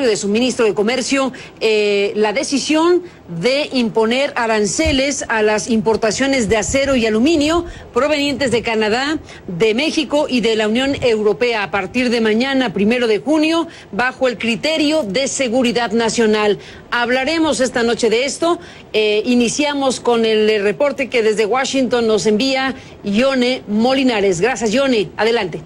de suministro de comercio la decisión de imponer aranceles a las importaciones de acero y aluminio provenientes de Canadá, de México y de la Unión Europea a partir de mañana, 1 de junio, bajo el criterio de seguridad nacional. Hablaremos esta noche de esto. Iniciamos con el reporte que desde Washington nos envía Yone Molinares. Gracias, Yone. Adelante.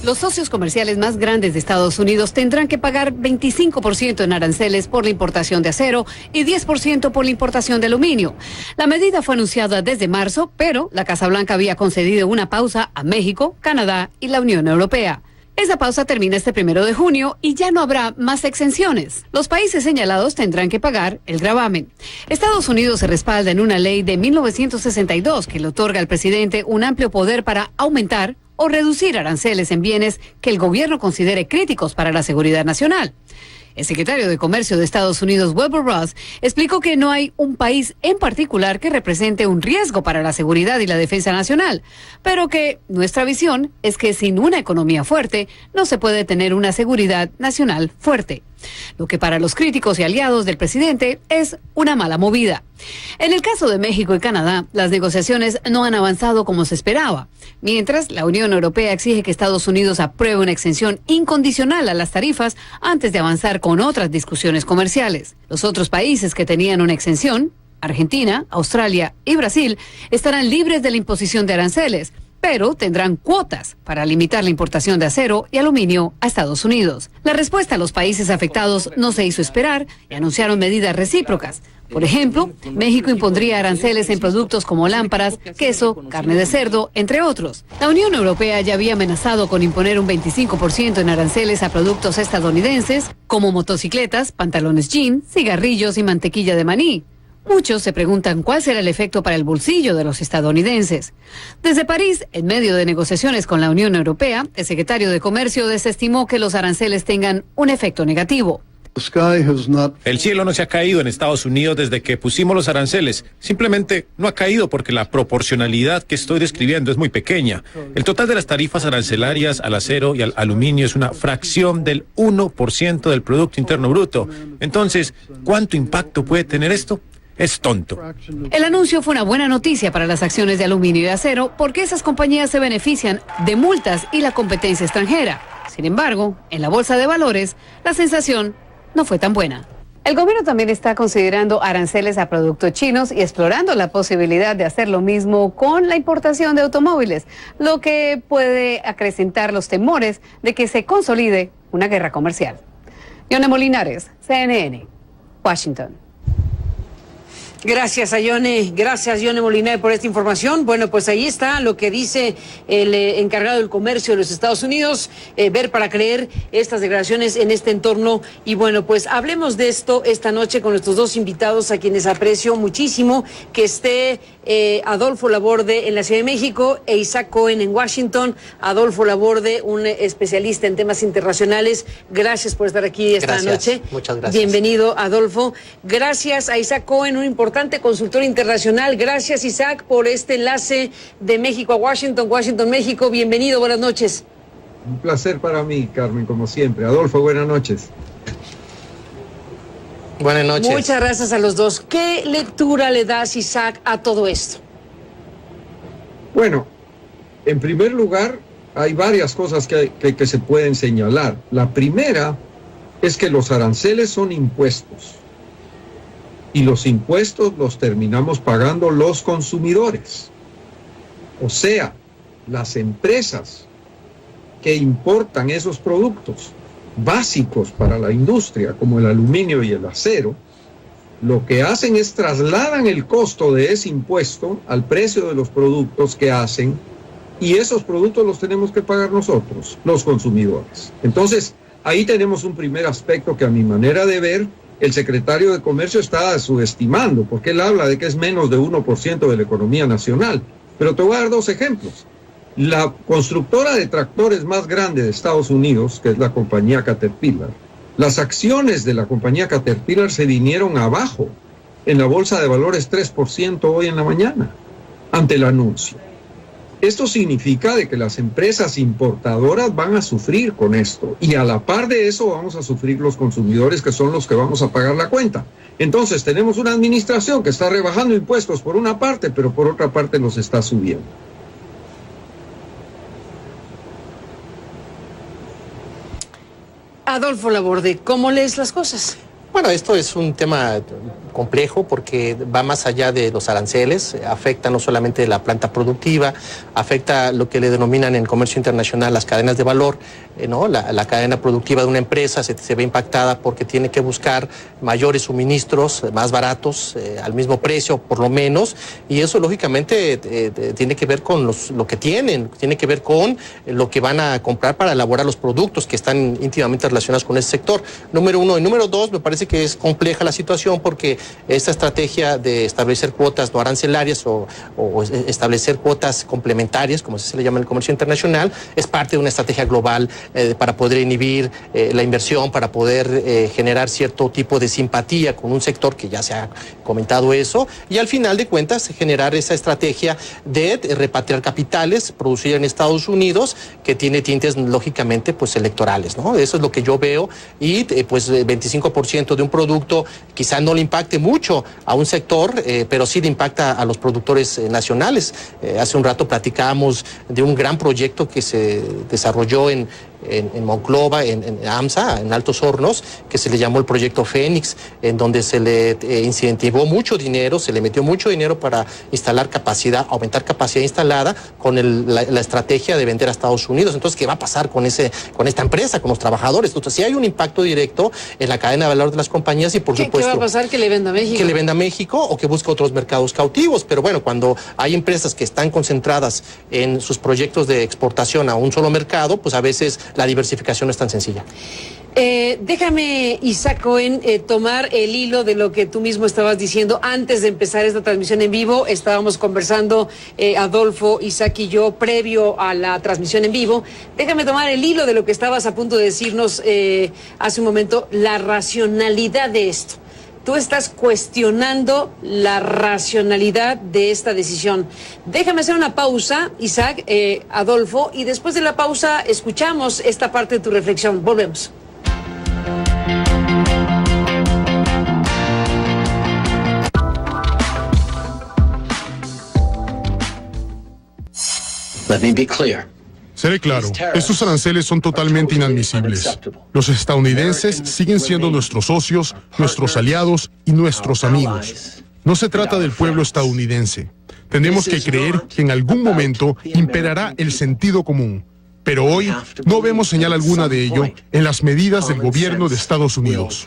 Los socios comerciales más grandes de Estados Unidos tendrán que pagar 25% en aranceles por la importación de acero y 10% por la importación de aluminio. La medida fue anunciada desde marzo, pero la Casa Blanca había concedido una pausa a México, Canadá y la Unión Europea. Esa pausa termina este 1 de junio y ya no habrá más exenciones. Los países señalados tendrán que pagar el gravamen. Estados Unidos se respalda en una ley de 1962 que le otorga al presidente un amplio poder para aumentar o reducir aranceles en bienes que el gobierno considere críticos para la seguridad nacional. El secretario de Comercio de Estados Unidos, Wilbur Ross, explicó que no hay un país en particular que represente un riesgo para la seguridad y la defensa nacional, pero que nuestra visión es que sin una economía fuerte no se puede tener una seguridad nacional fuerte. Lo que para los críticos y aliados del presidente es una mala movida. En el caso de México y Canadá, las negociaciones no han avanzado como se esperaba, mientras la Unión Europea exige que Estados Unidos apruebe una exención incondicional a las tarifas antes de avanzar con otras discusiones comerciales. Los otros países que tenían una exención, Argentina, Australia y Brasil, estarán libres de la imposición de aranceles, pero tendrán cuotas para limitar la importación de acero y aluminio a Estados Unidos. La respuesta a los países afectados no se hizo esperar y anunciaron medidas recíprocas. Por ejemplo, México impondría aranceles en productos como lámparas, queso, carne de cerdo, entre otros. La Unión Europea ya había amenazado con imponer un 25% en aranceles a productos estadounidenses, como motocicletas, pantalones jean, cigarrillos y mantequilla de maní. Muchos se preguntan cuál será el efecto para el bolsillo de los estadounidenses. Desde París, en medio de negociaciones con la Unión Europea, el secretario de Comercio desestimó que los aranceles tengan un efecto negativo. El cielo no se ha caído en Estados Unidos desde que pusimos los aranceles. Simplemente no ha caído porque la proporcionalidad que estoy describiendo es muy pequeña. El total de las tarifas arancelarias al acero y al aluminio es una fracción del 1% del Producto Interno Bruto. Entonces, ¿cuánto impacto puede tener esto? Es tonto. El anuncio fue una buena noticia para las acciones de aluminio y acero porque esas compañías se benefician de multas y la competencia extranjera. Sin embargo, en la bolsa de valores, la sensación no fue tan buena. El gobierno también está considerando aranceles a productos chinos y explorando la posibilidad de hacer lo mismo con la importación de automóviles, lo que puede acrecentar los temores de que se consolide una guerra comercial. Yone Molinares, CNN, Washington. Gracias a Yone, Molinares por esta información. Bueno, pues ahí está lo que dice el encargado del comercio de los Estados Unidos, ver para creer estas declaraciones en este entorno. Y bueno, pues hablemos de esto esta noche con nuestros dos invitados a quienes aprecio muchísimo, que esté Adolfo Laborde en la Ciudad de México e Isaac Cohen en Washington. Adolfo Laborde, un especialista en temas internacionales. Gracias por estar aquí esta noche. Muchas gracias. Bienvenido, Adolfo. Gracias a Isaac Cohen, un importante consultor internacional. Gracias, Isaac, por este enlace de México a Washington, México. Bienvenido, buenas noches. Un placer para mí, Carmen, como siempre. Adolfo, buenas noches. Buenas noches. Muchas gracias a los dos. ¿Qué lectura le das, Isaac, a todo esto? Bueno, en primer lugar, hay varias cosas que se pueden señalar. La primera es que los aranceles son impuestos. Y los impuestos los terminamos pagando los consumidores. O sea, las empresas que importan esos productos básicos para la industria, como el aluminio y el acero, lo que hacen es trasladan el costo de ese impuesto al precio de los productos que hacen, y esos productos los tenemos que pagar nosotros, los consumidores. Entonces, ahí tenemos un primer aspecto que, a mi manera de ver, el secretario de Comercio está subestimando, porque él habla de que es menos de 1% de la economía nacional. Pero te voy a dar dos ejemplos. La constructora de tractores más grande de Estados Unidos, que es la compañía Caterpillar, las acciones de la compañía Caterpillar se vinieron abajo en la bolsa de valores 3% hoy en la mañana, ante el anuncio. Esto significa de que las empresas importadoras van a sufrir con esto y a la par de eso vamos a sufrir los consumidores, que son los que vamos a pagar la cuenta. Entonces tenemos una administración que está rebajando impuestos por una parte, pero por otra parte los está subiendo. Adolfo Laborde, ¿cómo lees las cosas? Bueno, esto es un tema complejo porque va más allá de los aranceles, afecta no solamente la planta productiva, afecta lo que le denominan en comercio internacional las cadenas de valor, ¿no? La cadena productiva de una empresa se ve impactada porque tiene que buscar mayores suministros, más baratos, al mismo precio por lo menos, y eso lógicamente tiene que ver con lo que tienen, tiene que ver con lo que van a comprar para elaborar los productos que están íntimamente relacionados con ese sector. Número uno. Y número dos, me parece que es compleja la situación porque esta estrategia de establecer cuotas no arancelarias o establecer cuotas complementarias, como se le llama en el comercio internacional, es parte de una estrategia global para poder inhibir la inversión, para poder generar cierto tipo de simpatía con un sector que ya se ha comentado eso, y al final de cuentas generar esa estrategia de repatriar capitales, producir en Estados Unidos, que tiene tintes lógicamente pues electorales, ¿no? Eso es lo que yo veo, y pues 25% de un producto quizá no le impacte mucho a un sector, pero sí le impacta a los productores nacionales. Hace un rato platicábamos de un gran proyecto que se desarrolló en Monclova, en AMSA, en Altos Hornos, que se le llamó el proyecto Fénix, en donde se le incentivó mucho dinero, se le metió mucho dinero para instalar capacidad, aumentar capacidad instalada con la estrategia de vender a Estados Unidos. Entonces, ¿qué va a pasar con esta empresa, con los trabajadores? Entonces, sí hay un impacto directo en la cadena de valor de las compañías y por supuesto... ¿Qué va a pasar? ¿Que le venda a México? Que le venda a México o que busque otros mercados cautivos. Pero bueno, cuando hay empresas que están concentradas en sus proyectos de exportación a un solo mercado, pues a veces la diversificación no es tan sencilla. Déjame, Isaac Cohen, tomar el hilo de lo que tú mismo estabas diciendo antes de empezar esta transmisión en vivo. Estábamos conversando, Adolfo, Isaac y yo, previo a la transmisión en vivo. Déjame tomar el hilo de lo que estabas a punto de decirnos hace un momento, la racionalidad de esto. Tú estás cuestionando la racionalidad de esta decisión. Déjame hacer una pausa, Isaac, Adolfo, y después de la pausa escuchamos esta parte de tu reflexión. Volvemos. Let me be clear. Seré claro, estos aranceles son totalmente inadmisibles. Los estadounidenses siguen siendo nuestros socios, nuestros aliados y nuestros amigos. No se trata del pueblo estadounidense. Tenemos que creer que en algún momento imperará el sentido común. Pero hoy no vemos señal alguna de ello en las medidas del gobierno de Estados Unidos.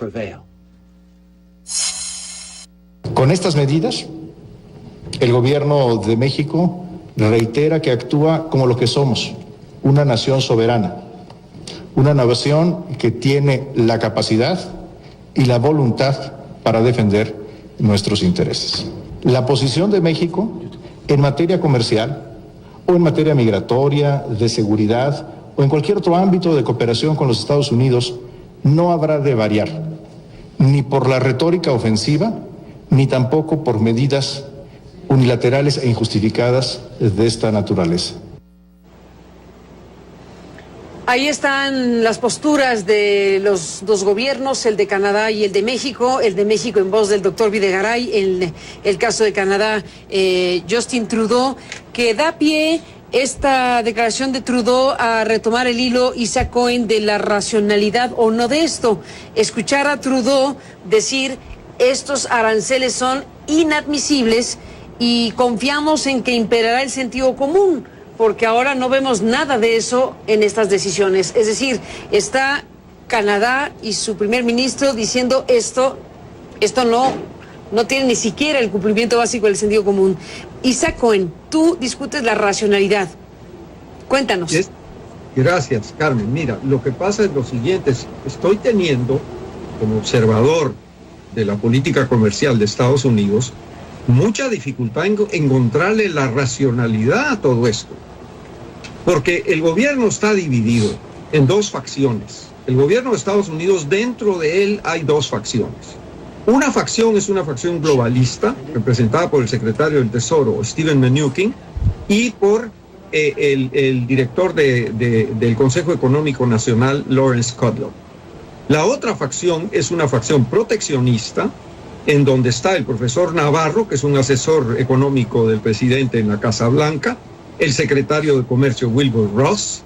Con estas medidas, el gobierno de México reitera que actúa como lo que somos, una nación soberana, una nación que tiene la capacidad y la voluntad para defender nuestros intereses. La posición de México en materia comercial o en materia migratoria, de seguridad o en cualquier otro ámbito de cooperación con los Estados Unidos no habrá de variar, ni por la retórica ofensiva, ni tampoco por medidas unilaterales e injustificadas de esta naturaleza. Ahí están las posturas de los dos gobiernos, el de Canadá y el de México en voz del doctor Videgaray, en el caso de Canadá, Justin Trudeau, que da pie esta declaración de Trudeau a retomar el hilo, Isaac Cohen, de la racionalidad o no de esto. Escuchar a Trudeau decir, estos aranceles son inadmisibles y confiamos en que imperará el sentido común, porque ahora no vemos nada de eso en estas decisiones. Es decir, está Canadá y su primer ministro diciendo esto no tiene ni siquiera el cumplimiento básico del sentido común. Isaac Cohen, tú discutes la racionalidad. Cuéntanos. Gracias, Carmen. Mira, lo que pasa es lo siguiente, estoy teniendo, como observador de la política comercial de Estados Unidos, mucha dificultad en encontrarle la racionalidad a todo esto. Porque el gobierno está dividido en dos facciones. El gobierno de Estados Unidos, dentro de él hay dos facciones. Una facción es una facción globalista, representada por el secretario del Tesoro, Steven Mnuchin, y por el director del Consejo Económico Nacional, Lawrence Kudlow. La otra facción es una facción proteccionista, en donde está el profesor Navarro, que es un asesor económico del presidente en la Casa Blanca, el secretario de Comercio, Wilbur Ross.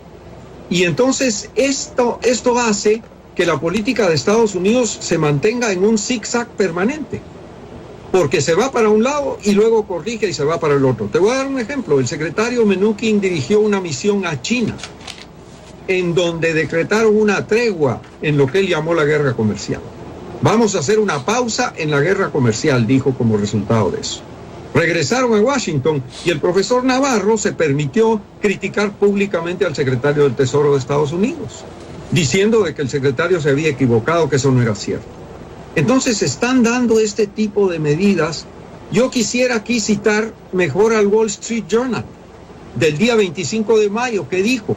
Y entonces esto hace que la política de Estados Unidos se mantenga en un zigzag permanente, porque se va para un lado y luego corrige y se va para el otro. Te voy a dar un ejemplo. El secretario Mnuchin dirigió una misión a China, en donde decretaron una tregua en lo que él llamó la guerra comercial. Vamos a hacer una pausa en la guerra comercial, dijo como resultado de eso. Regresaron a Washington y el profesor Navarro se permitió criticar públicamente al secretario del Tesoro de Estados Unidos, diciendo de que el secretario se había equivocado, que eso no era cierto. Entonces están dando este tipo de medidas. Yo quisiera aquí citar mejor al Wall Street Journal del día 25 de mayo, que dijo: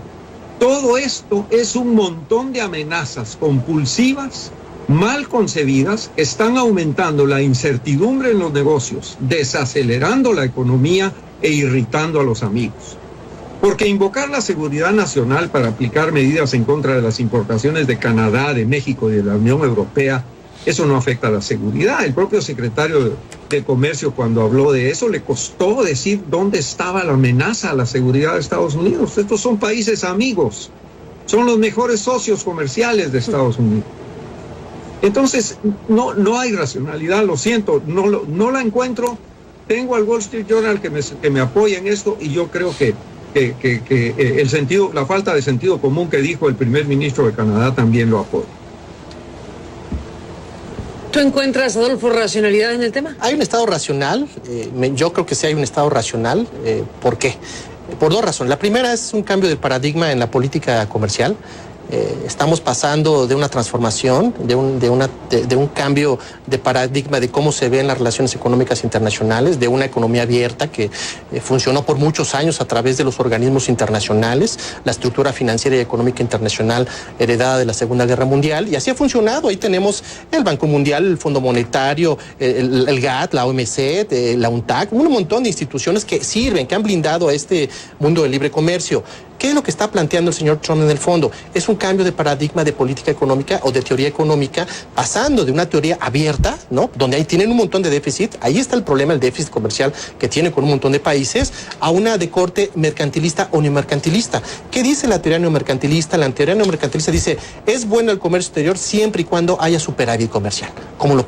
todo esto es un montón de amenazas compulsivas, mal concebidas, están aumentando la incertidumbre en los negocios, desacelerando la economía e irritando a los amigos. Porque invocar la seguridad nacional para aplicar medidas en contra de las importaciones de Canadá, de México y de la Unión Europea, eso no afecta a la seguridad. El propio secretario de Comercio, cuando habló de eso, le costó decir dónde estaba la amenaza a la seguridad de Estados Unidos. Estos son países amigos, son los mejores socios comerciales de Estados Unidos. Entonces, no hay racionalidad, lo siento, no la encuentro. Tengo al Wall Street Journal que me apoya en esto, y yo creo que la falta de sentido común que dijo el primer ministro de Canadá también lo apoya. ¿Tú encuentras, Adolfo, racionalidad en el tema? Hay un estado racional, yo creo que sí hay un estado racional. ¿Por qué? Por dos razones. La primera es un cambio de paradigma en la política comercial. Estamos pasando de una transformación, de un cambio de paradigma de cómo se ven las relaciones económicas internacionales, de una economía abierta que funcionó por muchos años a través de los organismos internacionales, la estructura financiera y económica internacional heredada de la Segunda Guerra Mundial, y así ha funcionado. Ahí tenemos el Banco Mundial, el Fondo Monetario, el GATT, la OMC, la UNTAC, un montón de instituciones que sirven, que han blindado a este mundo del libre comercio. ¿Qué es lo que está planteando el señor Trump en el fondo? Es un cambio de paradigma de política económica o de teoría económica, pasando de una teoría abierta, ¿no?, donde ahí tienen un montón de déficit, ahí está el problema, el déficit comercial que tiene con un montón de países, a una de corte mercantilista o neomercantilista. ¿Qué dice la teoría neomercantilista? La teoría neomercantilista dice: es bueno el comercio exterior siempre y cuando haya superávit comercial, como le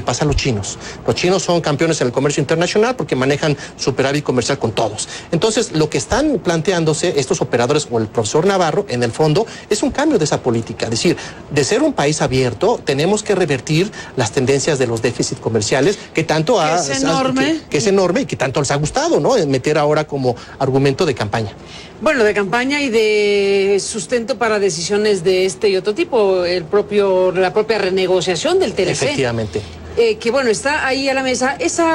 pasa a los chinos. Los chinos son campeones en el comercio internacional porque manejan superávit comercial con todos. Entonces, lo que están planteándose estos operadores o el profesor Navarro, en el fondo, es un cambio de esa política. Es decir, de ser un país abierto, tenemos que revertir las tendencias de los déficits comerciales que tanto que es enorme y que tanto les ha gustado, ¿no?, meter ahora como argumento de campaña. Bueno, de campaña y de sustento para decisiones de este y otro tipo, la propia renegociación del TLC. Efectivamente. Que bueno, está ahí a la mesa ese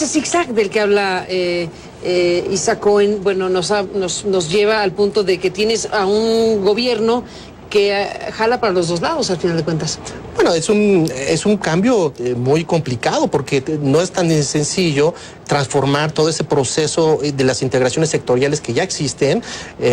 zigzag del que habla Isaac Cohen. Bueno, nos lleva al punto de que tienes a un gobierno que jala para los dos lados, al final de cuentas. Bueno, es un cambio muy complicado, porque no es tan sencillo transformar todo ese proceso de las integraciones sectoriales que ya existen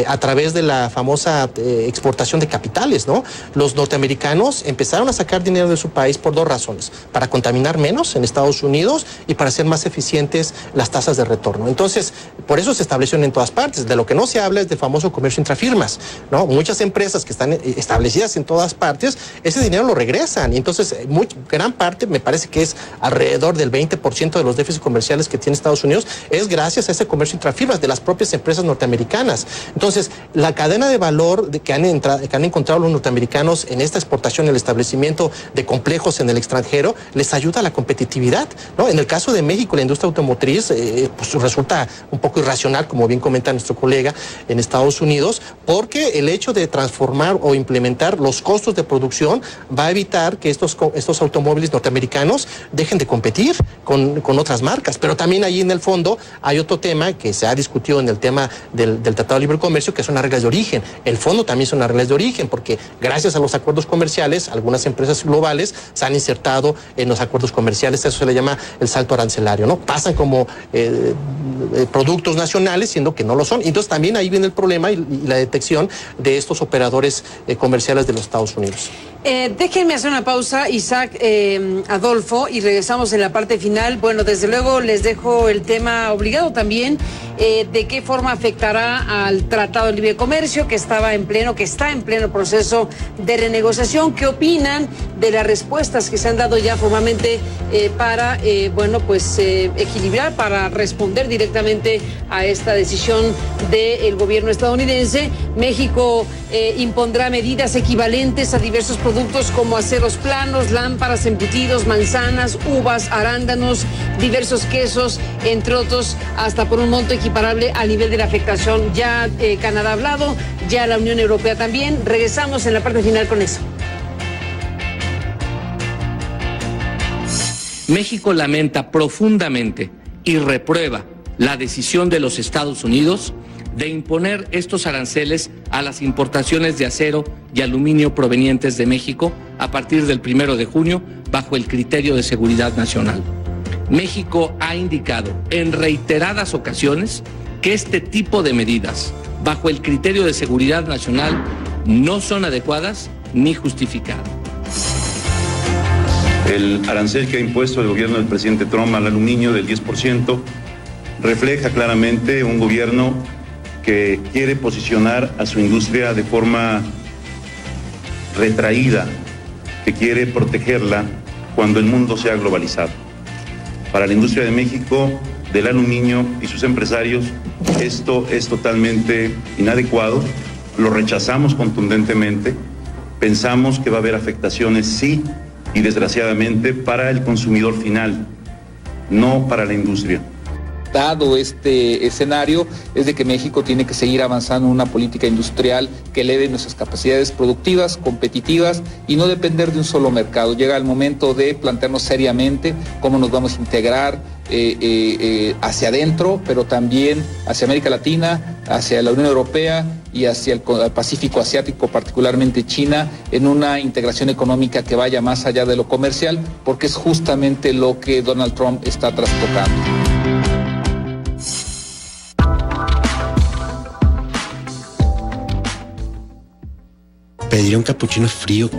a través de la famosa exportación de capitales, ¿no? Los norteamericanos empezaron a sacar dinero de su país por dos razones: para contaminar menos en Estados Unidos y para hacer más eficientes las tasas de retorno. Entonces, por eso se establecieron en todas partes. De lo que no se habla es del famoso comercio intrafirmas, ¿no? Muchas empresas que están establecidas en todas partes, ese dinero lo regresan, y entonces gran parte, me parece que es alrededor del 20% de los déficits comerciales que tiene Estados Unidos, es gracias a ese comercio intrafirmas de las propias empresas norteamericanas. Entonces, la cadena de valor que han encontrado los norteamericanos en esta exportación, el establecimiento de complejos en el extranjero, les ayuda a la competitividad, ¿no? En el caso de México, la industria automotriz pues resulta un poco irracional, como bien comenta nuestro colega en Estados Unidos, porque el hecho de transformar o implementar los costos de producción, va a evitar que estos automóviles norteamericanos dejen de competir con otras marcas. Pero también ahí en el fondo hay otro tema que se ha discutido en el tema del Tratado de Libre Comercio, que son las reglas de origen. El fondo también son las reglas de origen, porque gracias a los acuerdos comerciales, algunas empresas globales se han insertado en los acuerdos comerciales. Eso se le llama el salto arancelario, ¿no? Pasan como productos nacionales, siendo que no lo son. Entonces también ahí viene el problema y la detección de estos operadores comerciales de los Estados Unidos. Déjenme hacer una pausa, Isaac, Adolfo, y regresamos en la parte final. Bueno, desde luego les dejo el tema obligado también, de qué forma afectará al Tratado de Libre Comercio, que está en pleno proceso de renegociación. ¿Qué opinan de las respuestas que se han dado ya formalmente para, equilibrar, para responder directamente a esta decisión del gobierno estadounidense? México impondrá medidas equivalentes a diversos productos como aceros planos, lámparas, embutidos, manzanas, uvas, arándanos, diversos quesos, entre otros, hasta por un monto equiparable al nivel de la afectación. Ya Canadá ha hablado, ya la Unión Europea también. Regresamos en la parte final con eso. México lamenta profundamente y reprueba la decisión de los Estados Unidos de imponer estos aranceles a las importaciones de acero y aluminio provenientes de México a partir del 1 de junio bajo el criterio de seguridad nacional. México ha indicado en reiteradas ocasiones que este tipo de medidas bajo el criterio de seguridad nacional no son adecuadas ni justificadas. El arancel que ha impuesto el gobierno del presidente Trump al aluminio del 10% refleja claramente un gobierno que quiere posicionar a su industria de forma retraída, que quiere protegerla cuando el mundo sea globalizado. Para la industria de México, del aluminio y sus empresarios, esto es totalmente inadecuado, lo rechazamos contundentemente, pensamos que va a haber afectaciones, sí, y desgraciadamente para el consumidor final, no para la industria. Dado este escenario, es de que México tiene que seguir avanzando en una política industrial que eleve nuestras capacidades productivas, competitivas y no depender de un solo mercado. Llega el momento de plantearnos seriamente cómo nos vamos a integrar hacia adentro, pero también hacia América Latina, hacia la Unión Europea y hacia el Pacífico Asiático, particularmente China, en una integración económica que vaya más allá de lo comercial, porque es justamente lo que Donald Trump está trastocando. Pediría un capuchino frío.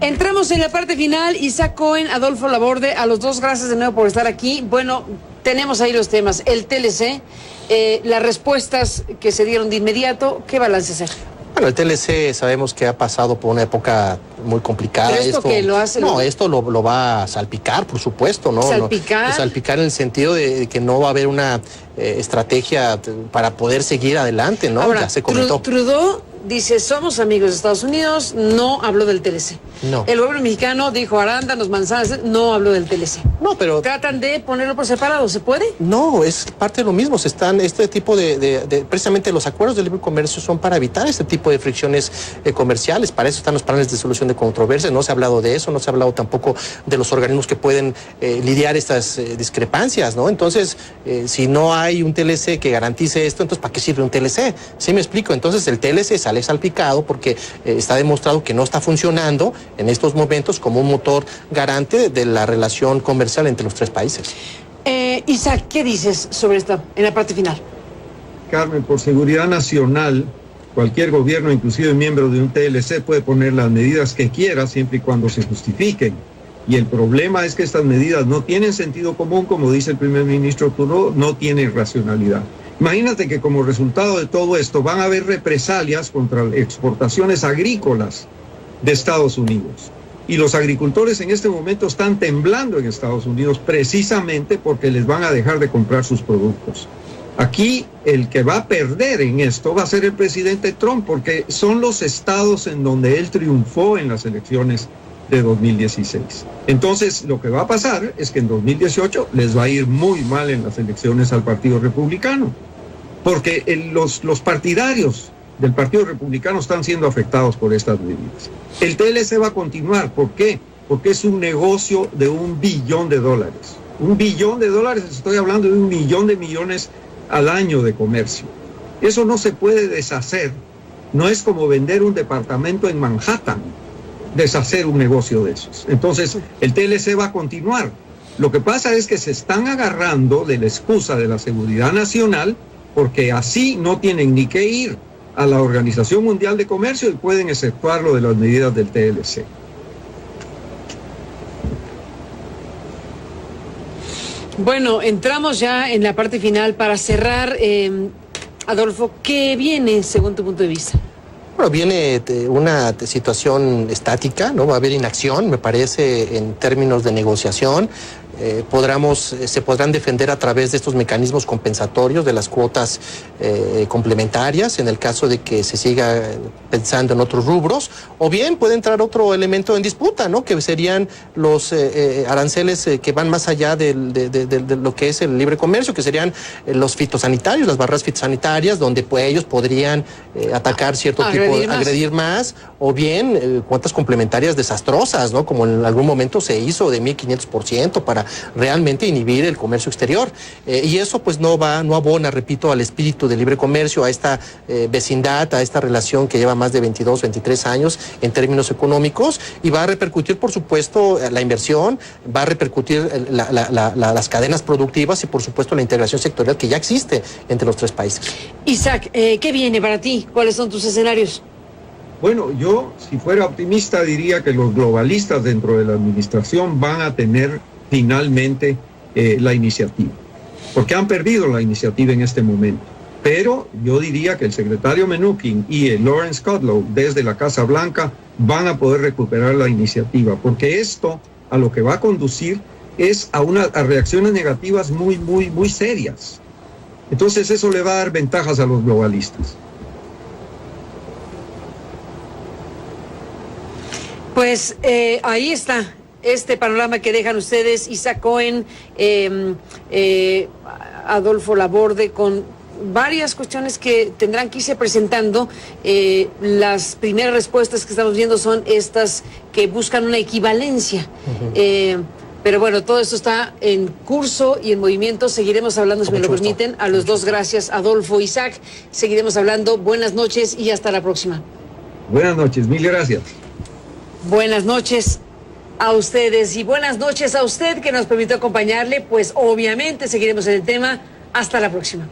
Entramos en la parte final. Isaac Cohen, Adolfo Laborde, a los dos gracias de nuevo por estar aquí. Bueno, tenemos ahí los temas. El TLC, las respuestas que se dieron de inmediato. ¿Qué balance hacer? Bueno, el TLC sabemos que ha pasado por una época muy complicada. ¿Pero esto que lo hace? No, esto lo va a salpicar, por supuesto, ¿no? ¿Salpicar? Salpicar en el sentido de que no va a haber una estrategia para poder seguir adelante, ¿no? Ahora, ya se comentó. Trudeau dice, somos amigos de Estados Unidos, no habló del TLC. No. El gobierno mexicano dijo arándanos, manzanas, no habló del TLC. No, pero... ¿Tratan de ponerlo por separado? ¿Se puede? No, es parte de lo mismo. Este tipo precisamente los acuerdos de libre comercio son para evitar este tipo de fricciones comerciales. Para eso están los paneles de solución de controversias. No se ha hablado de eso, no se ha hablado tampoco de los organismos que pueden lidiar estas discrepancias, ¿no? Entonces, si no hay un TLC que garantice esto, entonces ¿para qué sirve un TLC? ¿Sí me explico? Entonces el TLC sale salpicado porque está demostrado que no está funcionando en estos momentos como un motor garante de la relación comercial entre los tres países. Isaac, ¿qué dices sobre esto en la parte final? Carmen, por seguridad nacional, cualquier gobierno, inclusive miembro de un TLC, puede poner las medidas que quiera siempre y cuando se justifiquen. Y el problema es que estas medidas no tienen sentido común, como dice el primer ministro Trudeau, no tienen racionalidad. Imagínate que como resultado de todo esto van a haber represalias contra exportaciones agrícolas de Estados Unidos. Y los agricultores en este momento están temblando en Estados Unidos precisamente porque les van a dejar de comprar sus productos. Aquí el que va a perder en esto va a ser el presidente Trump, porque son los estados en donde él triunfó en las elecciones de 2016. Entonces, lo que va a pasar es que en 2018 les va a ir muy mal en las elecciones al Partido Republicano. porque los partidarios del Partido Republicano están siendo afectados por estas medidas. El TLC va a continuar. ¿Por qué? Porque es un negocio de $1 billón. $1 billón, estoy hablando de 1 millón de millones al año de comercio. Eso no se puede deshacer. No es como vender un departamento en Manhattan, deshacer un negocio de esos. Entonces, el TLC va a continuar. Lo que pasa es que se están agarrando de la excusa de la seguridad nacional, porque así no tienen ni que ir a la Organización Mundial de Comercio y pueden exceptuarlo de las medidas del TLC. Bueno, entramos ya en la parte final para cerrar. Adolfo, ¿qué viene según tu punto de vista? Bueno, viene una situación estática, ¿no? Va a haber inacción, me parece, en términos de negociación. Se podrán defender a través de estos mecanismos compensatorios de las cuotas complementarias en el caso de que se siga pensando en otros rubros, o bien puede entrar otro elemento en disputa, ¿no? Que serían los aranceles que van más allá de lo que es el libre comercio, que serían los fitosanitarios, las barreras fitosanitarias, donde pues ellos podrían atacar cierto tipo de agredir más, o bien cuotas complementarias desastrosas, ¿no? Como en algún momento se hizo de 1.500% para realmente inhibir el comercio exterior. Y eso pues no abona, repito, al espíritu del libre comercio, a esta vecindad, a esta relación que lleva más de 22, 23 años en términos económicos, y va a repercutir, por supuesto, la inversión, va a repercutir las cadenas productivas y, por supuesto, la integración sectorial que ya existe entre los tres países. Isaac, ¿qué viene para ti? ¿Cuáles son tus escenarios? Bueno, yo, si fuera optimista, diría que los globalistas dentro de la administración van a tener finalmente la iniciativa, porque han perdido la iniciativa en este momento. Pero yo diría que el secretario Mnuchin y el Lawrence Kudlow desde la Casa Blanca van a poder recuperar la iniciativa, porque esto a lo que va a conducir es a reacciones negativas muy, muy, muy serias. Entonces eso le va a dar ventajas a los globalistas. Pues ahí está este panorama que dejan ustedes, Isaac Cohen, Adolfo Laborde, con varias cuestiones que tendrán que irse presentando. Las primeras respuestas que estamos viendo son estas que buscan una equivalencia. Pero bueno, todo esto está en curso y en movimiento. Seguiremos hablando, si me lo permiten. A los dos, gracias, Adolfo, Isaac. Seguiremos hablando. Buenas noches y hasta la próxima. Buenas noches, mil gracias. Buenas noches a ustedes y buenas noches a usted que nos permitió acompañarle. Pues obviamente seguiremos en el tema. Hasta la próxima.